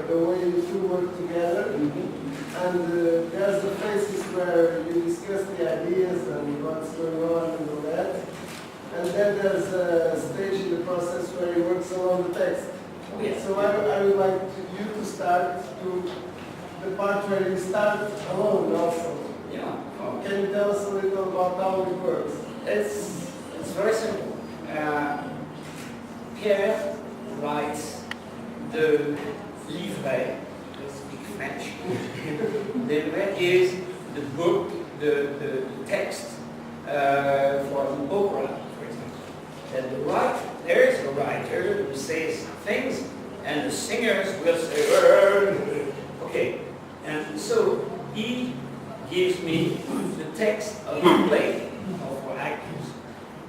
the way you two work together. And there's the phases where you discuss the ideas and what's going on and all that. And then there's a stage in the process where you work on the text. Oh, yes. So I would like you to start to the part where you start alone also. Yeah. Oh. Can you tell us a little about how it works? It's very simple. Pierre writes the livret, I speak French. The livret is the book, the text for an opera, for example. And there is a writer who says things, and the singers will say, okay. And so he gives me the text of the play, for actors.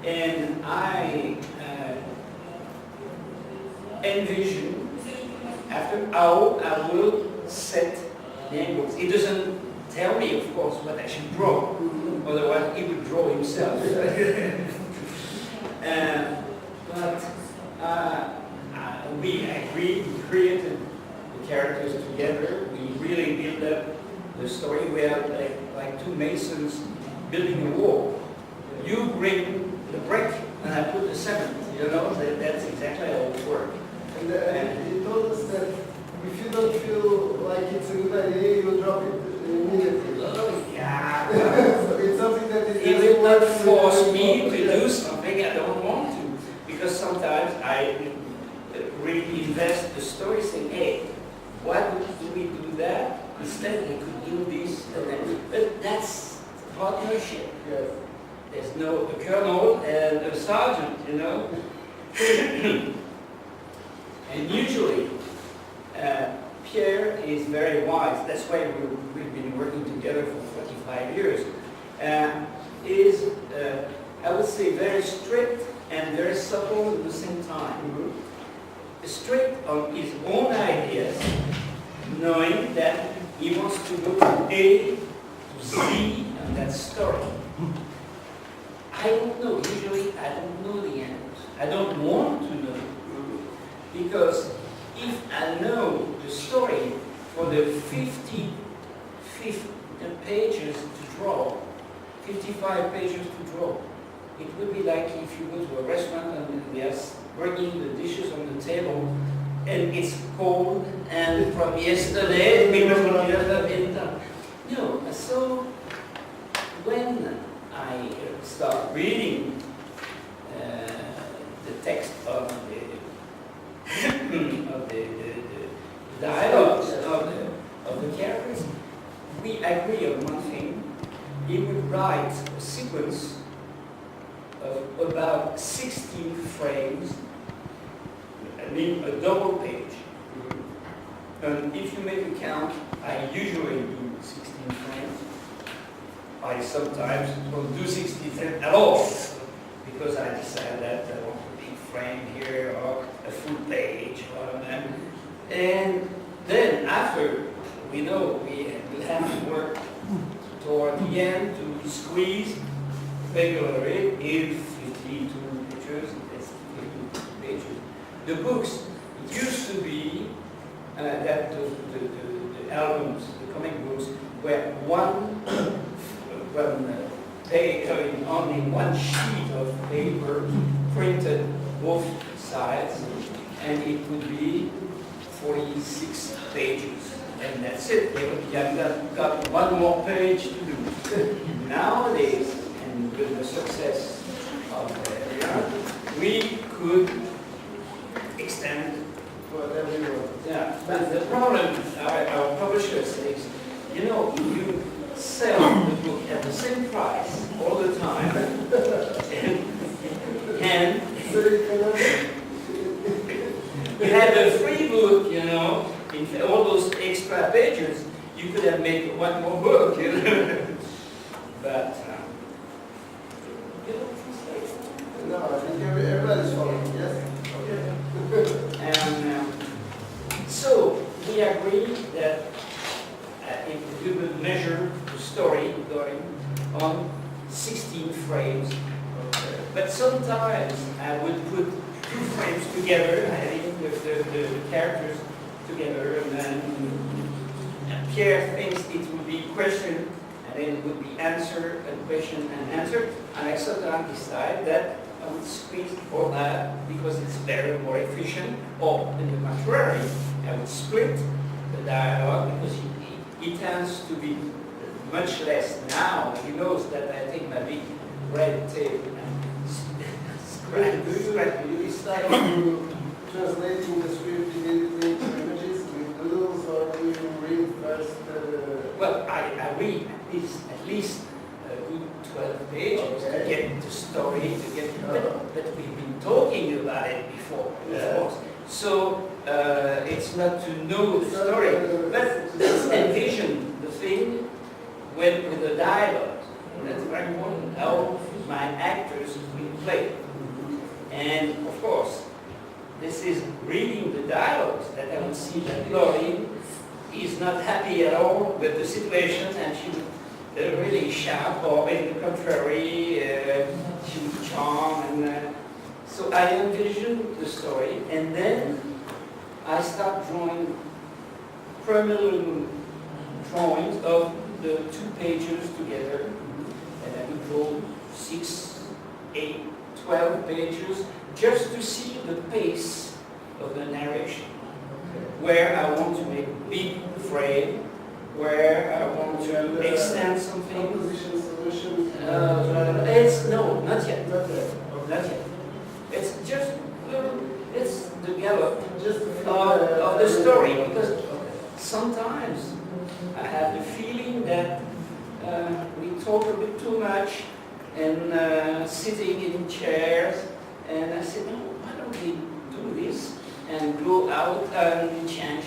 And I envision after how I will set the angles. He doesn't tell me, of course, what I should draw. Otherwise, he would draw himself. But we agreed, we created the characters together. We really built up the story. We are like two masons building a wall. You bring the brick, and I put the cement. You know, that's exactly how it works. And he told us that if you don't feel like it's a good idea, you will drop it immediately. Oh, yeah. So it's something that is. He will not force me to do something I don't want to, because sometimes I really invest the story, saying, "Hey, why do we do that? Instead, we could do this." But that's partnership. Yes. There's no a colonel and a sergeant, you know. And usually, Pierre is very wise. That's why we've been working together for 45 years. I would say, very strict and very subtle at the same time. Strict on his own ideas, knowing that he wants to go from A to Z on that story. I don't know. Usually, I don't know the answers. I don't want to know. Because if I know the story for the 50 pages to draw, 55 pages to draw, it would be like if you go to a restaurant and they're bringing the dishes on the table and it's cold and from yesterday because it hasn't been done. No, so when I start reading the text of the dialogues of the characters, we agree on one thing. He would write a sequence of about 16 frames, I mean a double page. And if you make a count, I usually do 16 frames. I sometimes don't do 16 at all, because I decide that I want a big frame here or a full page. And then after, we know we have to work toward the end to squeeze regularly in 52 pages. That's 52 pages. The books, it used to be that the albums, the comic books, were only one sheet of paper printed both sides, and it would be 46 pages, and that's it. You have got one more page to do. Nowadays, and with the success of we could extend Whatever you want. yeah, but the problem our publisher says, you know, you sell the book at the same price all the time, and you had a free book, you know, in all those extra pages, you could have made one more book, you know. But, No, I think everybody's following, yes? Okay. and so we agree that if we would measure the story going on 16 frames, but sometimes I would put 2 frames together, having the characters together, and then Pierre thinks it would be question, and then it would be answer, and question, and answer. And I sometimes decide that I would squeeze all that because it's better, more efficient. Or, in the contrary, I would split the dialogue because he tends to be much less now. He knows that I take my big red tape and Do you start translating the script immediately into images with doodles, or do you read first? Well, I read at least a good 12 pages to get the story, but we've been talking about it before, of course. So it's not to know the story, but let's envision the thing with the dialogue. That's very important, how my actors will play. And of course, this is reading the dialogues that I would see that Laurie is not happy at all with the situation, and she would really shout, or in the contrary, she would charm. And so I envision the story, and then I start drawing preliminary drawings of the 2 pages together, and I would draw 6, 8, 12 pages just to see the pace of the narration. Where I want to make big frame, where I want to extend something. Composition, solution. No, not yet. Not yet. It's just it's the gallop Just of the story, because sometimes I have the feeling that we talk a bit too much and sitting in chairs, and I said, no, why don't we do this and go out and change,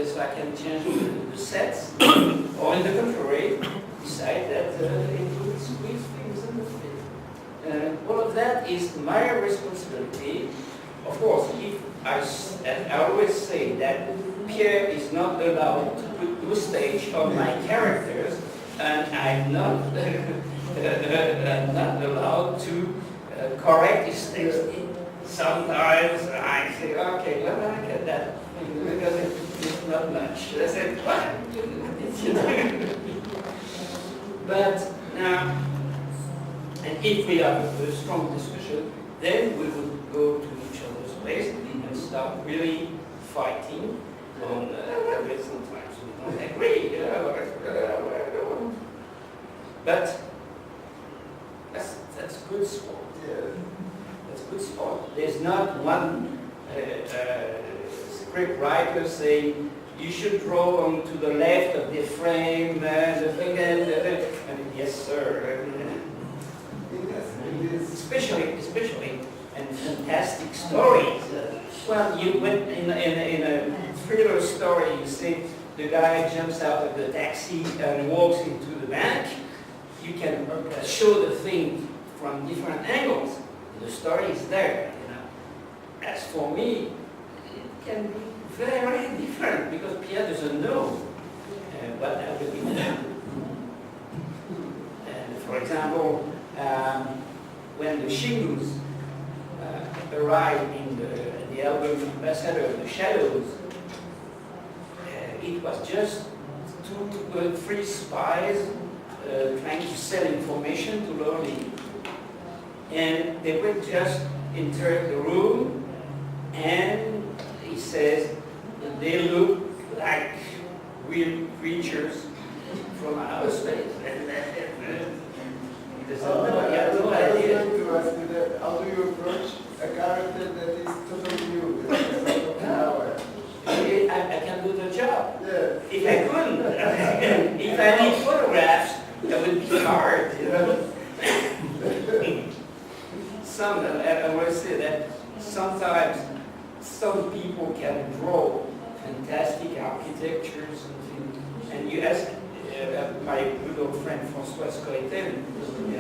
so I can change the sets, or in the contrary, decide that it would squeeze things in the fit. All of that is my responsibility. Of course, if I always say that Pierre is not allowed to put mustache on my characters, and I'm not, not allowed to correct his text. Sometimes I say, okay, let me get that, because it's not much. I said, what? But now, and if we have a strong discussion, then we would go to each other's place and start really fighting on sometimes we don't agree. But that's good sport. Yeah. That's good sport. There's not one script writer saying you should draw on to the left of the frame, the thing, and yes, sir. Especially in fantastic stories. Well, you went in a thriller story. You say the guy jumps out of the taxi and walks into the bank. You can show the thing from different angles. The story is there, you know. As for me, it can be very different because Pierre doesn't know what I will be doing. And for example, when the Shingus arrived in the album Ambassador of the Shadows, it was just 2 3 spies trying to sell information to Lordy. And they would just enter the room, and he says that they look like real creatures from outer space. He doesn't know, he has no idea. To ask you that, how do you approach a character that is totally new, that is not of an hour? I can do the job. Yeah. If I couldn't, if I need photographs, that would be hard, you know. I always say that sometimes some people can draw fantastic architectures and things. And you ask my good old friend François Scoitel,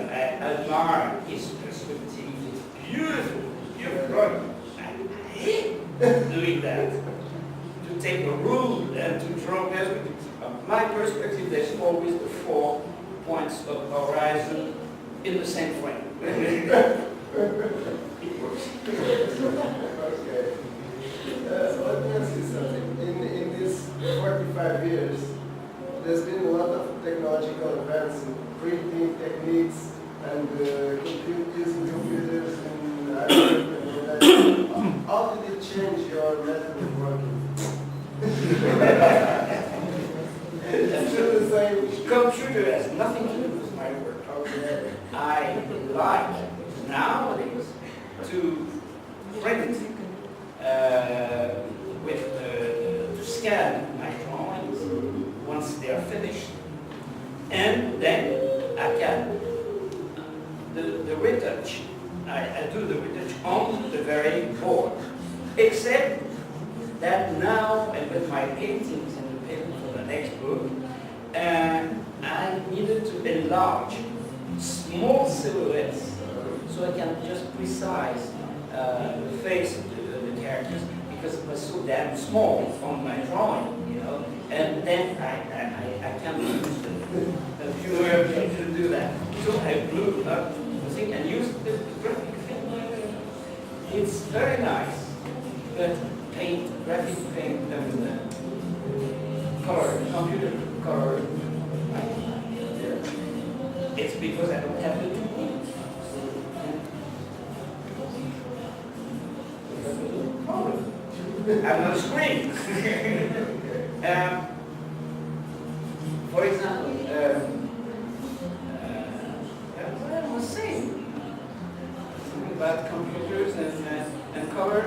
I admire his perspective. It's beautiful, beautiful. I hate doing that. To take a rule and to draw perspective. My perspective, there's always the 4 points of horizon in the same frame. It works. Okay. Let me ask you something. In these 45 years, there's been a lot of technological advances in printing techniques and using computers and and all that. How did it change your method of working? It's still the same. Computer has nothing to do with my work. Okay. I like nowadays to print to scan my drawings once they are finished, and then I can the retouch. I do the retouch on the very board, except that now, and with my paintings and the painting for the next book, I needed to enlarge small silhouettes so I can just precise the face of the characters, because it was so damn small on my drawing, you know, and then I can't use the viewer to do that. So I blew up the thing and used the graphic film. It's very nice, but graphic paint, color, computer color, it's because I don't have the technique. I'm on screen. For example, what I was saying, something about computers and color.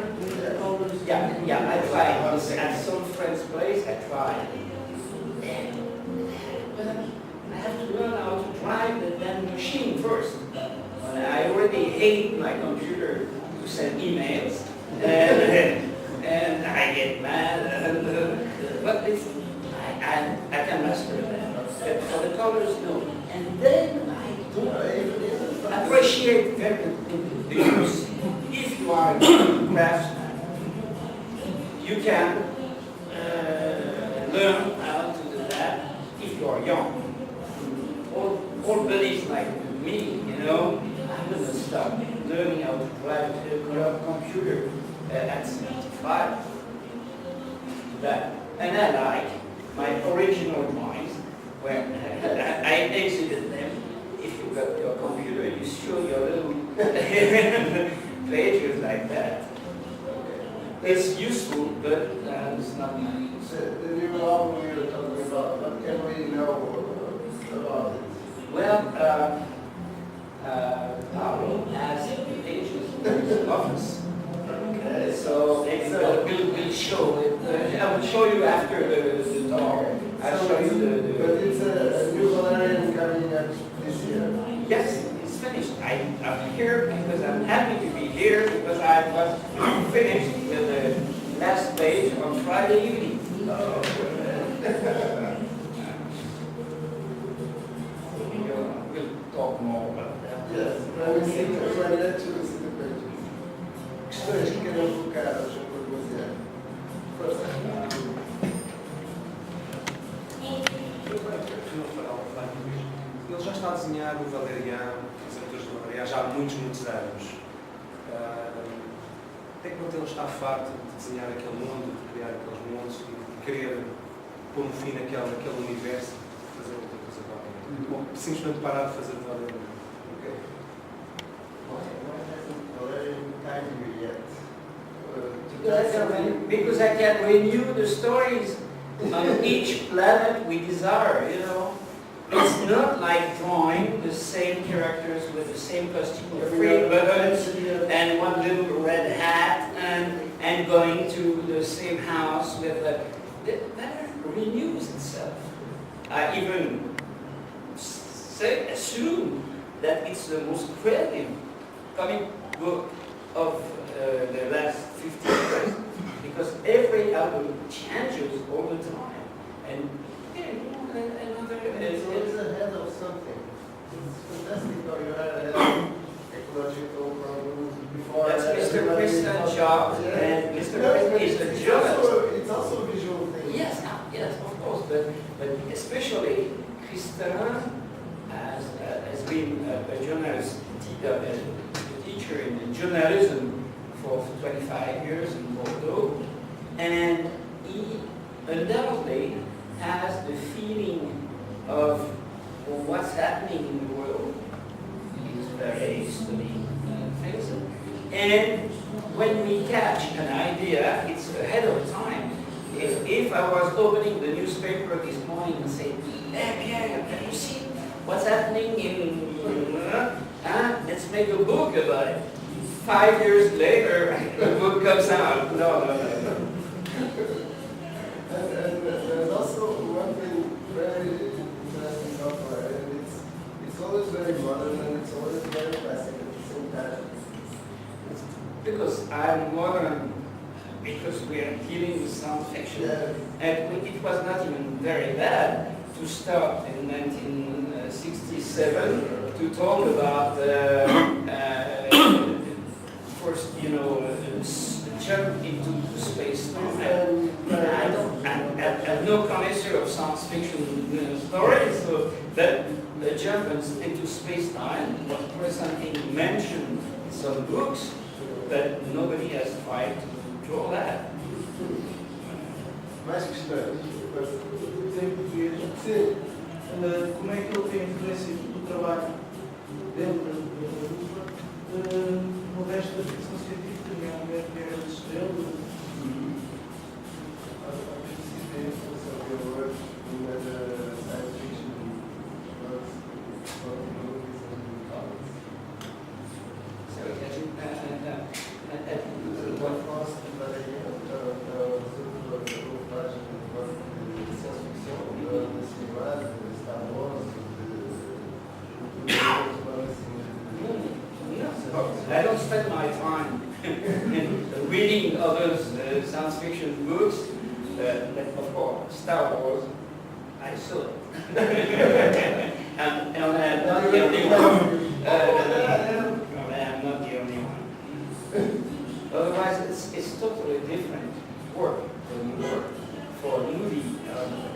Yeah, I tried. At some friend's place, I tried. But I have to learn how to drive the damn machine first. I already hate my computer to send emails, and I get mad. But it's, I can master that. But for the colors, no. And then I appreciate the use. If you are a craftsman, you can learn how to do that if you are young. All buddies like me, you know, I'm going to start learning how to drive a computer at 75. That. And I like my original drawings, where I exited them. If you got your computer, you show your little pages like that. It's useful, but it's not nice. The new album we were talking about, what can we know about it? Well, Paolo has the pages in his office. Okay. So we'll show it. I will show you after the talk. I'll show you But it's a new Valerian coming up this year. Yes, it's finished. I'm here because I'm happy to be here because I was finished with the last page on Friday evening. We'll talk more about that. Yes, when we see the planet, you will see the pages. Questões que queiram colocar, Sr. Mézières. Força. Ele já está a desenhar o Valerian, os autores do Valerian, já há muitos anos. Até que ele está farto de desenhar aquele mundo, de criar aqueles mundos e de querer pôr um fim naquele universo, fazer outra coisa qualquer. Ou simplesmente parar de fazer o Valerian. Okay. Why hasn't Valerian time you yet? Because I can renew the stories on each planet we desire, you know. It's not like drawing the same characters with the same costume, three buttons, and one little red hat, and going to the same house with that renews itself. I even assume that it's the most creative comic book of the last 50 years, because every album changes all the time, and another. It's always ahead of something. It's fantastic how you had ahead of ecological problems before. That's Mr. Christian's job, and Mr. Christian is a journalist. It's also a visual thing. Yes, of course, but especially Christian has been a journalist, a teacher in journalism for 25 years in Bordeaux, and he undoubtedly has the feeling of what's happening in the world. It's very studying things. And when we catch an idea, it's ahead of time. If I was opening the newspaper this morning and saying, "Hey Pierre, have you seen what's happening in... let's make a book about it." 5 years later, the book comes out. No. And there's also one thing very interesting about it, and it's always very modern and it's always very classic at the same time. Because I'm modern, because we are dealing with science fiction. Yeah. And it was not even very bad to start in 1967 to talk about first, jump into space. I'm no connoisseur of science fiction stories, so that the jump into space-time was presently mentioned in some books, but nobody has tried to draw that. Mais questões? Sem português. Sim. Como é que ele tem influência do trabalho dentro da dupla no resto da ficção científica, nomeadamente Guerra das Estrelas? I don't spend my time in reading others' science fiction books, but of course, Star Wars, I saw it. and I'm not the only one. I'm not the only one. Otherwise, it's totally different work when you work for a movie,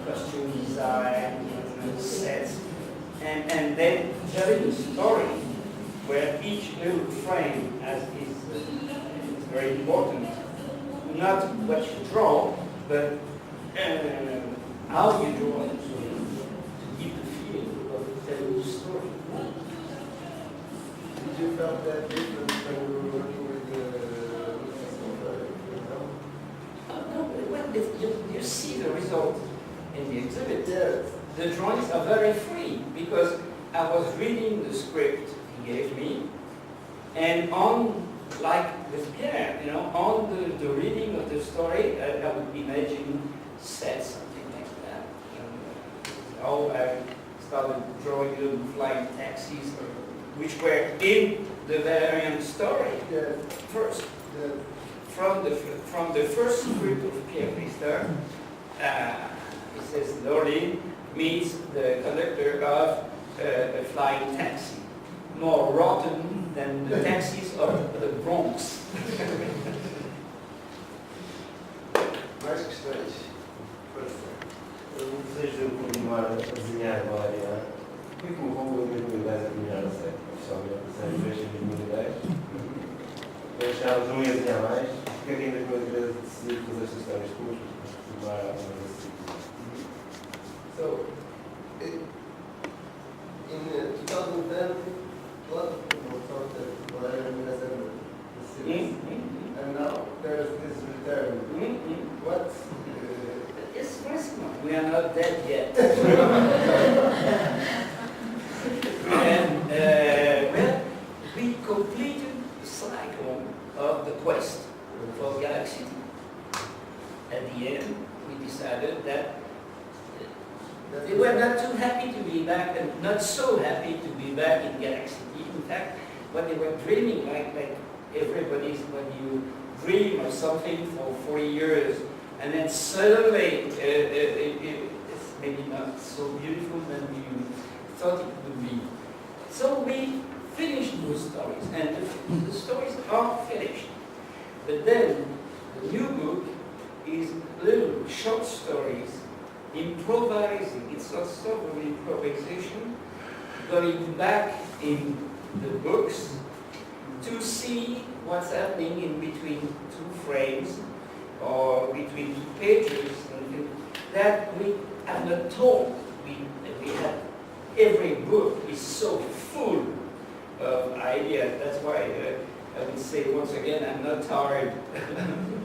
costume design, sets, and then telling a story where each little frame is very important. Not what you draw, but how you draw it to give the feeling of telling the story. Did you feel that difference when you were working with the No, well, you see the result in the exhibit. Yes. The drawings are very free because I was reading the script he gave me, and like with Pierre, on the reading of the story, I would imagine set something like that. I started drawing little flying taxis, which were in the variant story. Yes. First, Yes. from the first script of Pierre Lister, it says Lorraine meets the conductor of a flying taxi, more rotten than the taxis of the Bronx. Mais questões? O desejo de continuar a desenhar igual a Ariana, o que me levou em 2010 a terminar a série? Oficialmente, a série fez em 2010. Depois chegámos a desenhar mais. Porque é que em 2013 decidi fazer estas histórias curtas, continuar a fazer esse ciclo? So, in 2010, a lot of people thought that Valerian has ended the series. And now there's this return. What? It's personal. We are not dead yet. And, well, we completed the cycle of the quest for Galaxy. At the end, we decided that they were not too happy to be back, and not so happy to be back in Galaxy. In fact, what they were dreaming, like everybody's, when you dream of something for 40 years, and then suddenly it's maybe not so beautiful than you thought it would be. So we finished those stories, and the stories are finished. But then the new book is little short stories, improvising. It's a sort of improvisation, going back in the books to see what's happening in between two frames or between two pages, and that we have not told. We had, every book is so full of ideas. That's why I would say once again, I'm not tired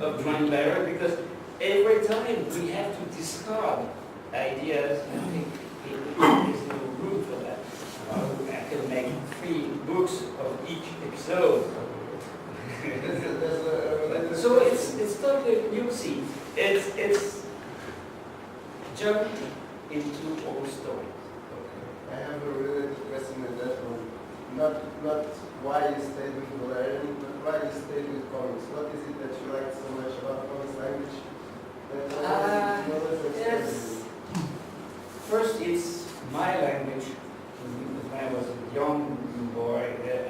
of drawing better, because every time we have to discard ideas. I think there's no room for that. I can make 3 books of each episode. So it's totally new. See, it's jump into old stories. I have a related question with that one. Not why you stayed with Valerian, but why you stayed with comics. What is it that you like so much about comics language? Yes. First, it's my language. When I was a young boy,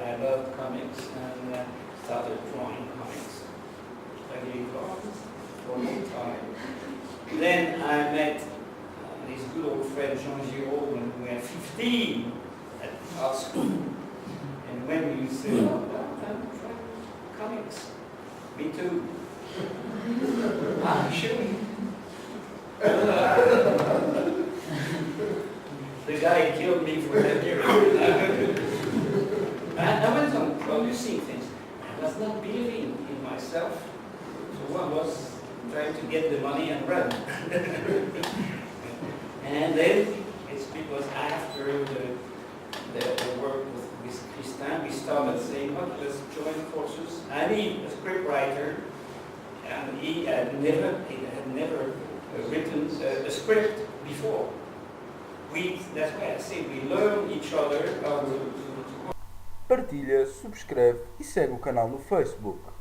I loved comics and started drawing comics. I did comics for a long time. Then I met his good old friend Jean Giraud when we were 15 at art school. And when we said, oh, I'm trying comics. Me too. Sure. The guy killed me for that year. I went on producing things. I was not believing in myself. So one was trying to get the money and run. And then it's because after the work with Christin, we started saying, well, let's join forces. I need a script writer, and he had never written a script before. That's why I say we learn each other how to Partilha, subscreve e segue o canal no Facebook.